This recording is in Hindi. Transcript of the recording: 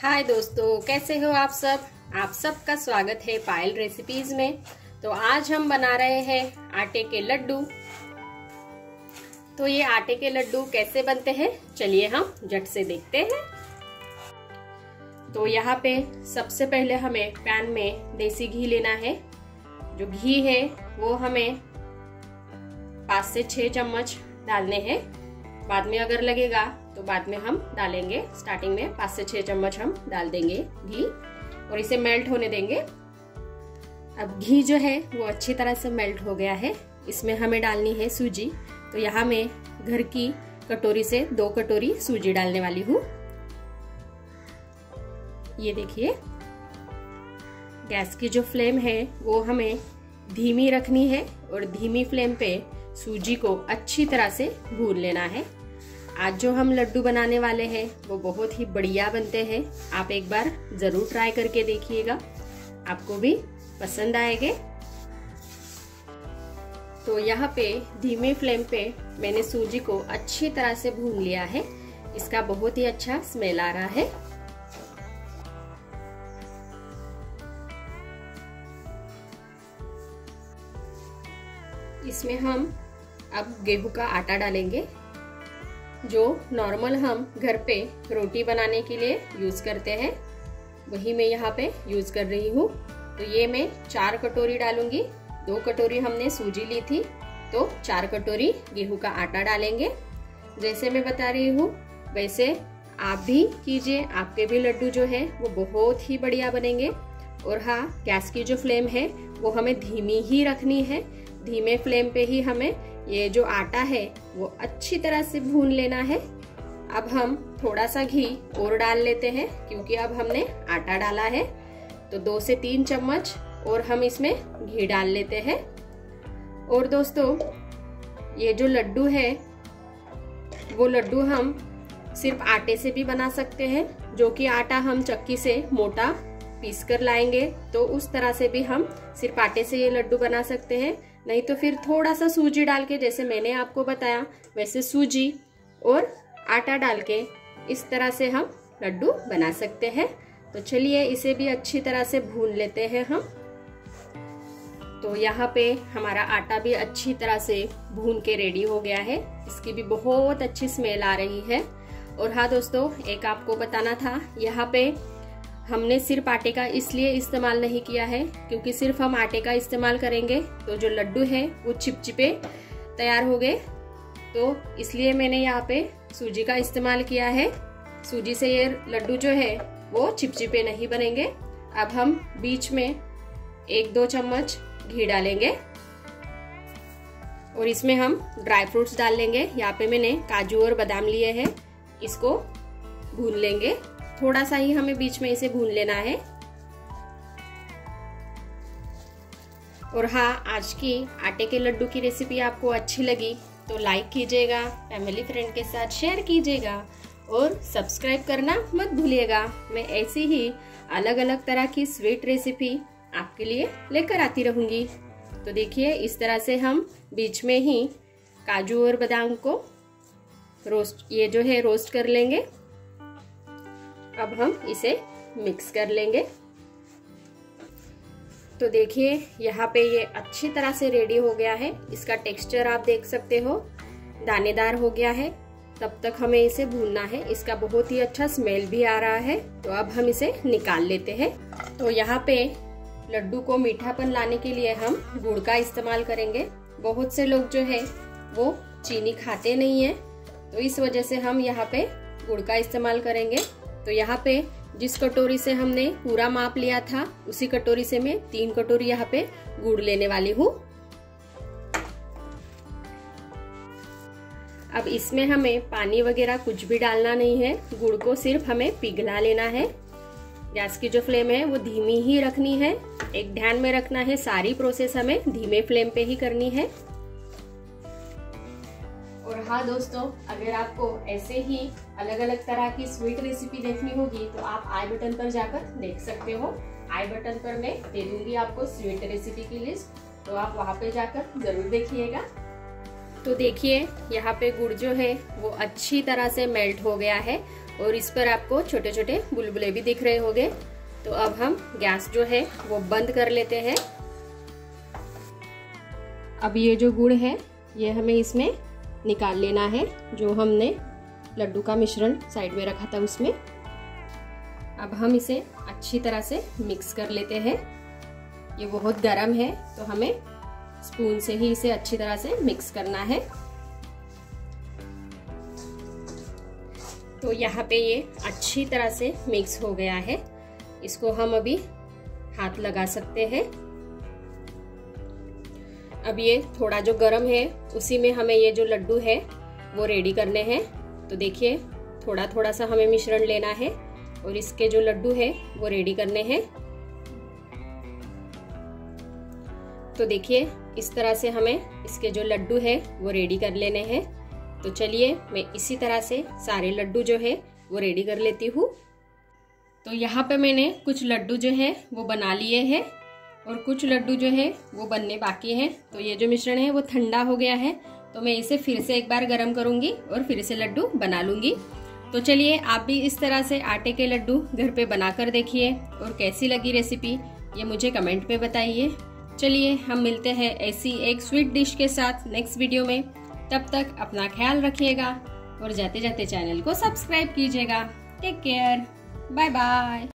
हाय दोस्तों, कैसे हो आप सब। आप सबका स्वागत है पायल रेसिपीज में। तो आज हम बना रहे हैं आटे के लड्डू। तो ये आटे के लड्डू कैसे बनते हैं, चलिए हम झट से देखते हैं। तो यहाँ पे सबसे पहले हमें पैन में देसी घी लेना है। जो घी है वो हमें 5 से 6 चम्मच डालने हैं। बाद में अगर लगेगा तो बाद में हम डालेंगे। स्टार्टिंग में 5 से 6 चम्मच हम डाल देंगे घी और इसे मेल्ट होने देंगे। अब घी जो है वो अच्छी तरह से मेल्ट हो गया है। इसमें हमें डालनी है सूजी। तो यहाँ मैं घर की कटोरी से 2 कटोरी सूजी डालने वाली हूँ। ये देखिए, गैस की जो फ्लेम है वो हमें धीमी रखनी है और धीमी फ्लेम पे सूजी को अच्छी तरह से भून लेना है। आज जो हम लड्डू बनाने वाले हैं वो बहुत ही बढ़िया बनते हैं। आप एक बार जरूर ट्राई करके देखिएगा, आपको भी पसंद आएंगे। तो यहाँ पे धीमे फ्लेम पे मैंने सूजी को अच्छी तरह से भून लिया है। इसका बहुत ही अच्छा स्मेल आ रहा है। इसमें हम अब गेहूं का आटा डालेंगे, जो नॉर्मल हम घर पे रोटी बनाने के लिए यूज करते हैं, वही मैं यहाँ पे यूज कर रही हूँ। तो ये मैं 4 कटोरी डालूंगी। 2 कटोरी हमने सूजी ली थी, तो 4 कटोरी गेहूं का आटा डालेंगे। जैसे मैं बता रही हूँ वैसे आप भी कीजिए, आपके भी लड्डू जो है वो बहुत ही बढ़िया बनेंगे। और हाँ, गैस की जो फ्लेम है वो हमें धीमी ही रखनी है। धीमे फ्लेम पे ही हमें ये जो आटा है वो अच्छी तरह से भून लेना है। अब हम थोड़ा सा घी और डाल लेते हैं, क्योंकि अब हमने आटा डाला है। तो 2 से 3 चम्मच और हम इसमें घी डाल लेते हैं। और दोस्तों, ये जो लड्डू है वो लड्डू हम सिर्फ आटे से भी बना सकते हैं, जो कि आटा हम चक्की से मोटा पीस कर लाएंगे। तो उस तरह से भी हम सिर्फ आटे से ये लड्डू बना सकते हैं। नहीं तो फिर थोड़ा सा सूजी डाल के, जैसे मैंने आपको बताया वैसे सूजी और आटा डाल के इस तरह से हम लड्डू बना सकते हैं। तो चलिए इसे भी अच्छी तरह से भून लेते हैं हम। तो यहाँ पे हमारा आटा भी अच्छी तरह से भून के रेडी हो गया है। इसकी भी बहुत अच्छी स्मेल आ रही है। और हाँ दोस्तों, एक आपको बताना था, यहाँ पे हमने सिर्फ आटे का इसलिए इस्तेमाल नहीं किया है क्योंकि सिर्फ हम आटे का इस्तेमाल करेंगे तो जो लड्डू है वो चिपचिपे तैयार हो गए। तो इसलिए मैंने यहाँ पे सूजी का इस्तेमाल किया है। सूजी से ये लड्डू जो है वो चिपचिपे नहीं बनेंगे। अब हम बीच में 1-2 चम्मच घी डालेंगे और इसमें हम ड्राई फ्रूट्स डाल लेंगे। यहाँ पे मैंने काजू और बादाम लिए हैं, इसको भून लेंगे। थोड़ा सा ही हमें बीच में इसे भून लेना है। और हाँ, आज की आटे के लड्डू की रेसिपी आपको अच्छी लगी तो लाइक कीजिएगा, फैमिली फ्रेंड के साथ शेयर कीजिएगा और सब्सक्राइब करना मत भूलिएगा। मैं ऐसी ही अलग अलग तरह की स्वीट रेसिपी आपके लिए लेकर आती रहूंगी। तो देखिए, इस तरह से हम बीच में ही काजू और बादाम को रोस्ट कर लेंगे। अब हम इसे मिक्स कर लेंगे। तो देखिए, यहाँ पे ये अच्छी तरह से रेडी हो गया है। इसका टेक्सचर आप देख सकते हो, दानेदार हो गया है। तब तक हमें इसे भूनना है। इसका बहुत ही अच्छा स्मेल भी आ रहा है। तो अब हम इसे निकाल लेते हैं। तो यहाँ पे लड्डू को मीठापन लाने के लिए हम गुड़ का इस्तेमाल करेंगे। बहुत से लोग जो है वो चीनी खाते नहीं है, तो इस वजह से हम यहाँ पे गुड़ का इस्तेमाल करेंगे। तो यहाँ पे जिस कटोरी से हमने पूरा माप लिया था उसी कटोरी से मैं 3 कटोरी यहाँ पे गुड़ लेने वाली हूँ। अब इसमें हमें पानी वगैरह कुछ भी डालना नहीं है। गुड़ को सिर्फ हमें पिघला लेना है। गैस की जो फ्लेम है वो धीमी ही रखनी है। एक ध्यान में रखना है, सारी प्रोसेस हमें धीमे फ्लेम पे ही करनी है। और हाँ दोस्तों, अगर आपको ऐसे ही अलग अलग तरह की स्वीट रेसिपी देखनी होगी तो आप आई बटन पर जाकर देख सकते हो। आई बटन पर मैं दे दूंगी आपको स्वीट रेसिपी की लिस्ट, तो आप वहाँ पे जाकर जरूर देखिएगा। तो देखिए, यहाँ पे गुड़ जो है वो अच्छी तरह से मेल्ट हो गया है और इस पर आपको छोटे छोटे बुलबुले भी दिख रहे होंगे। तो अब हम गैस जो है वो बंद कर लेते हैं। अब ये जो गुड़ है ये हमें इसमें निकाल लेना है, जो हमने लड्डू का मिश्रण साइड में रखा था उसमें। अब हम इसे अच्छी तरह से मिक्स कर लेते हैं। ये बहुत गर्म है तो हमें स्पून से ही इसे अच्छी तरह से मिक्स करना है। तो यहाँ पे ये अच्छी तरह से मिक्स हो गया है। इसको हम अभी हाथ लगा सकते हैं। अब ये थोड़ा जो गर्म है उसी में हमें ये जो लड्डू है वो रेडी करने हैं। तो देखिए थोड़ा थोड़ा सा हमें मिश्रण लेना है और इसके जो लड्डू है वो रेडी करने हैं। तो देखिए इस तरह से हमें इसके जो लड्डू है वो रेडी कर लेने हैं। तो चलिए मैं इसी तरह से सारे लड्डू जो है वो रेडी कर लेती हूँ। तो यहाँ पे मैंने कुछ लड्डू जो है वो बना लिए हैं और कुछ लड्डू जो है वो बनने बाकी हैं। तो ये जो मिश्रण है वो ठंडा हो गया है, तो मैं इसे फिर से एक बार गर्म करूंगी और फिर से लड्डू बना लूंगी। तो चलिए आप भी इस तरह से आटे के लड्डू घर पे बनाकर देखिए और कैसी लगी रेसिपी ये मुझे कमेंट में बताइए। चलिए हम मिलते हैं ऐसी एक स्वीट डिश के साथ नेक्स्ट वीडियो में। तब तक अपना ख्याल रखिएगा और जाते जाते चैनल को सब्सक्राइब कीजिएगा। Take care, bye bye.